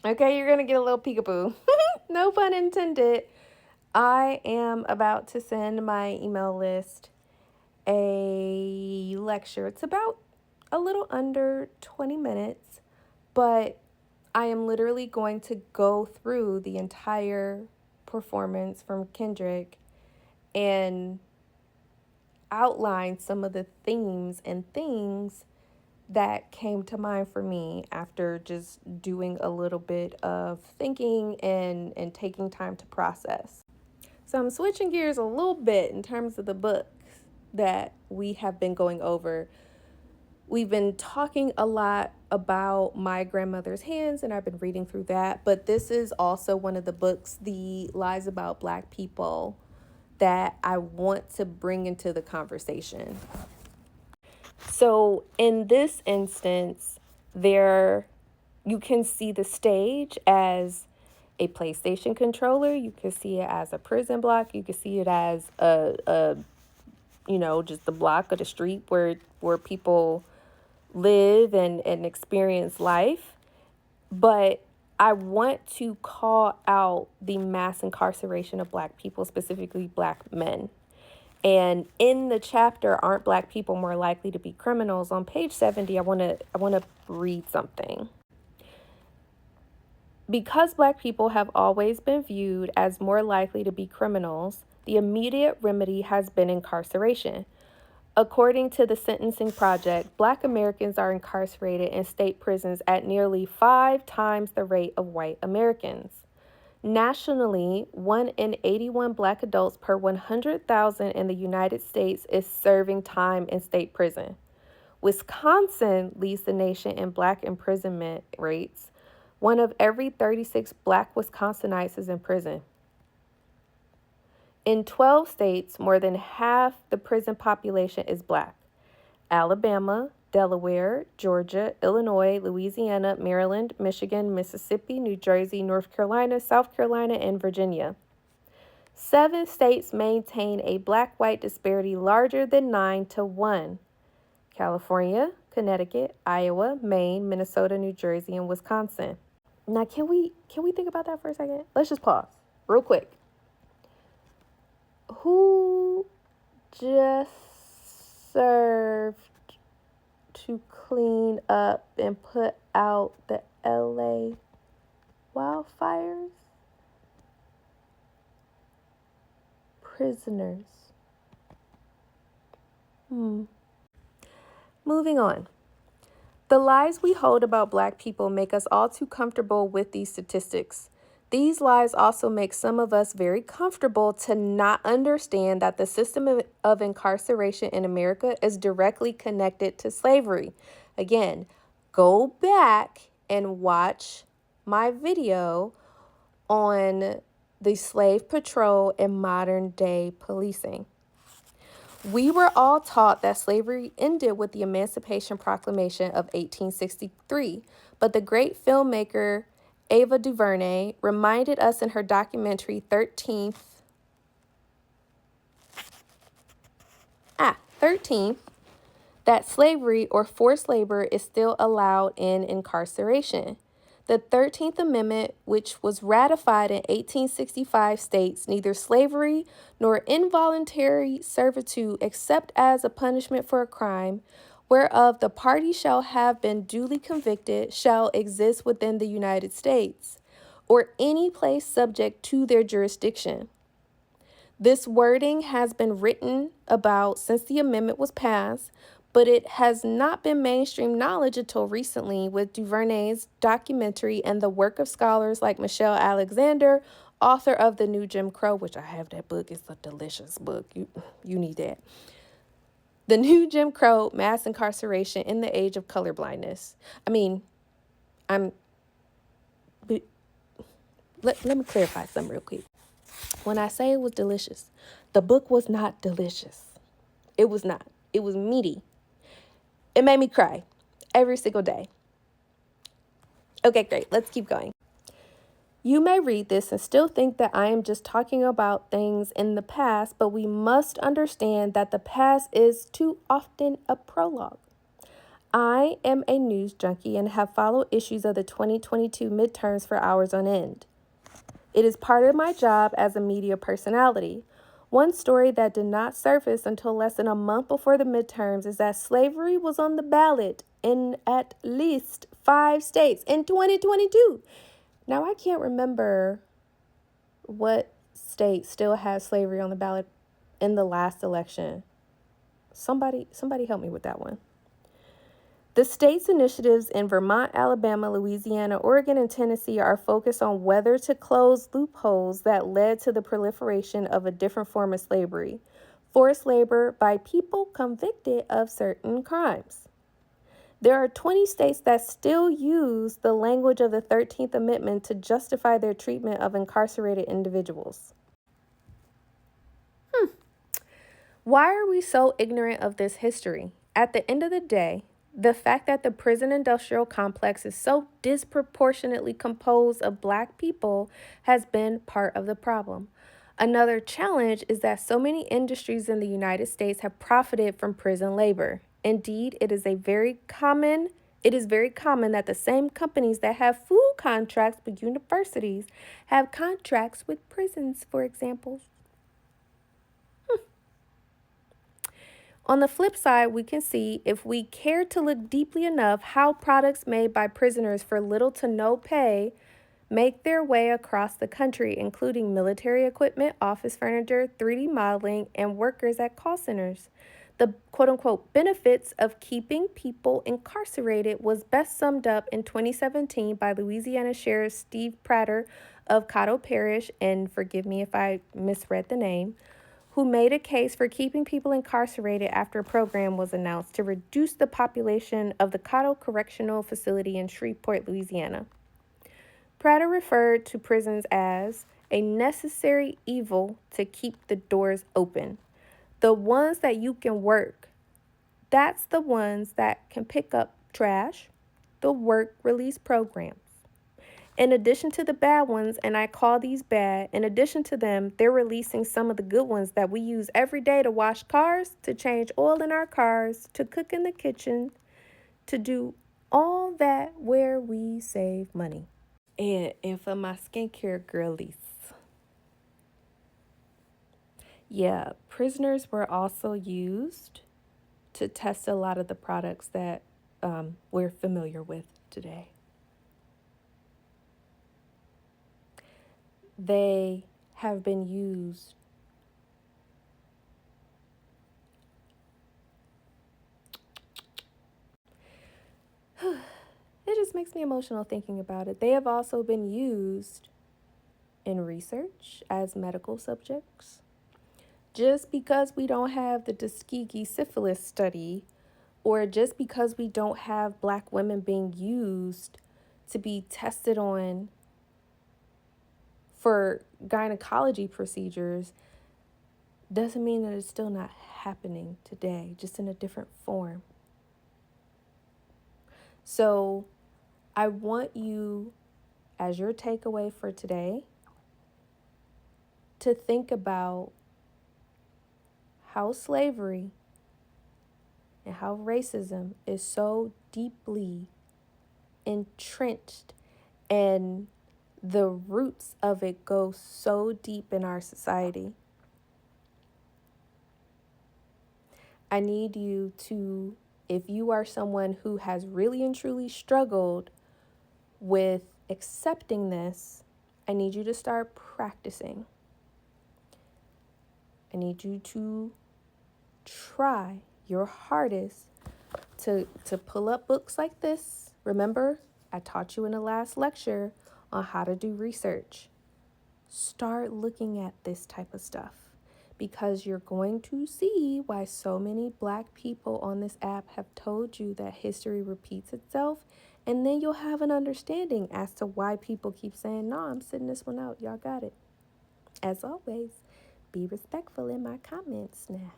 Okay, you're going to get a little peekaboo. No pun intended. I am about to send my email list a lecture. It's about a little under 20 minutes, but I am literally going to go through the entire performance from Kendrick and outline some of the themes and things that came to mind for me after just doing a little bit of thinking and taking time to process. So I'm switching gears a little bit in terms of the books that we have been going over. We've been talking a lot about My Grandmother's Hands, and I've been reading through that. But this is also one of the books, The Lies About Black People, that I want to bring into the conversation. So in this instance, you can see the stage as a PlayStation controller. You can see it as a prison block. You can see it as just the block of the street where people live and experience life. But I want to call out the mass incarceration of Black people, specifically Black men. And in the chapter, Aren't Black People More Likely to Be Criminals? On page 70, I want to read something. Because Black people have always been viewed as more likely to be criminals, the immediate remedy has been incarceration. According to the Sentencing Project, Black Americans are incarcerated in state prisons at nearly 5 times the rate of white Americans. Nationally, 1 in 81 Black adults per 100,000 in the United States is serving time in state prison. Wisconsin leads the nation in Black imprisonment rates. 1 of every 36 Black Wisconsinites is in prison. In 12 states, more than half the prison population is Black. Alabama, Delaware, Georgia, Illinois, Louisiana, Maryland, Michigan, Mississippi, New Jersey, North Carolina, South Carolina, and Virginia. 7 states maintain a Black-white disparity larger than 9-1. California, Connecticut, Iowa, Maine, Minnesota, New Jersey, and Wisconsin. Now, can we think about that for a second? Let's just pause real quick. Who just served to clean up and put out the LA wildfires? Prisoners. Moving on. The lies we hold about Black people make us all too comfortable with these statistics. These lies also make some of us very comfortable to not understand that the system of incarceration in America is directly connected to slavery. Again, go back and watch my video on the slave patrol and modern day policing. We were all taught that slavery ended with the Emancipation Proclamation of 1863, but the great filmmaker Ava DuVernay reminded us in her documentary 13th that slavery or forced labor is still allowed in incarceration. The 13th Amendment, which was ratified in 1865, states neither slavery nor involuntary servitude, except as a punishment for a crime, whereof the party shall have been duly convicted, shall exist within the United States, or any place subject to their jurisdiction. This wording has been written about since the amendment was passed, but it has not been mainstream knowledge until recently with DuVernay's documentary and the work of scholars like Michelle Alexander, author of The New Jim Crow, which I have that book. It's a delicious book. You need that. The New Jim Crow, Mass Incarceration in the Age of Colorblindness. Let me clarify something real quick. When I say it was delicious, the book was not delicious. It was not. It was meaty. It made me cry every single day. Okay, great. Let's keep going. You may read this and still think that I am just talking about things in the past, but we must understand that the past is too often a prologue. I am a news junkie and have followed issues of the 2022 midterms for hours on end. It is part of my job as a media personality. One story that did not surface until less than a month before the midterms is that slavery was on the ballot in at least 5 states in 2022. Now, I can't remember what state still has slavery on the ballot in the last election. Somebody help me with that one. The state's initiatives in Vermont, Alabama, Louisiana, Oregon, and Tennessee are focused on whether to close loopholes that led to the proliferation of a different form of slavery, forced labor by people convicted of certain crimes. There are 20 states that still use the language of the 13th Amendment to justify their treatment of incarcerated individuals. Why are we so ignorant of this history? At the end of the day, the fact that the prison industrial complex is so disproportionately composed of Black people has been part of the problem. Another challenge is that so many industries in the United States have profited from prison labor. Indeed, it is very common that the same companies that have food contracts with universities have contracts with prisons, for example. On the flip side, we can see, if we care to look deeply enough, how products made by prisoners for little to no pay make their way across the country, including military equipment, office furniture, 3D modeling, and workers at call centers. The quote-unquote benefits of keeping people incarcerated was best summed up in 2017 by Louisiana Sheriff Steve Prater of Caddo Parish, and forgive me if I misread the name, who made a case for keeping people incarcerated after a program was announced to reduce the population of the Caddo Correctional Facility in Shreveport, Louisiana. Prater referred to prisons as a necessary evil to keep the doors open. The ones that you can work, that's the ones that can pick up trash, the work release programs. In addition to the bad ones, and I call these bad, in addition to them, they're releasing some of the good ones that we use every day to wash cars, to change oil in our cars, to cook in the kitchen, to do all that where we save money. And for my skincare girlies. Yeah, prisoners were also used to test a lot of the products that we're familiar with today. They have been used it just makes me emotional thinking about it. They have also been used in research as medical subjects. Just because we don't have the Tuskegee syphilis study, or just because we don't have Black women being used to be tested on for gynecology procedures, doesn't mean that it's still not happening today, just in a different form. So I want you, as your takeaway for today, to think about how slavery and how racism is so deeply entrenched, and the roots of it go so deep in our society. I need you to, if you are someone who has really and truly struggled with accepting this, I need you to start practicing. I need you to try your hardest to pull up books like this. Remember, I taught you in the last lecture on how to do research. Start looking at this type of stuff, because you're going to see why so many Black people on this app have told you that history repeats itself, and then you'll have an understanding as to why people keep saying, no, I'm sitting this one out. Y'all got it. As always, be respectful in my comments now.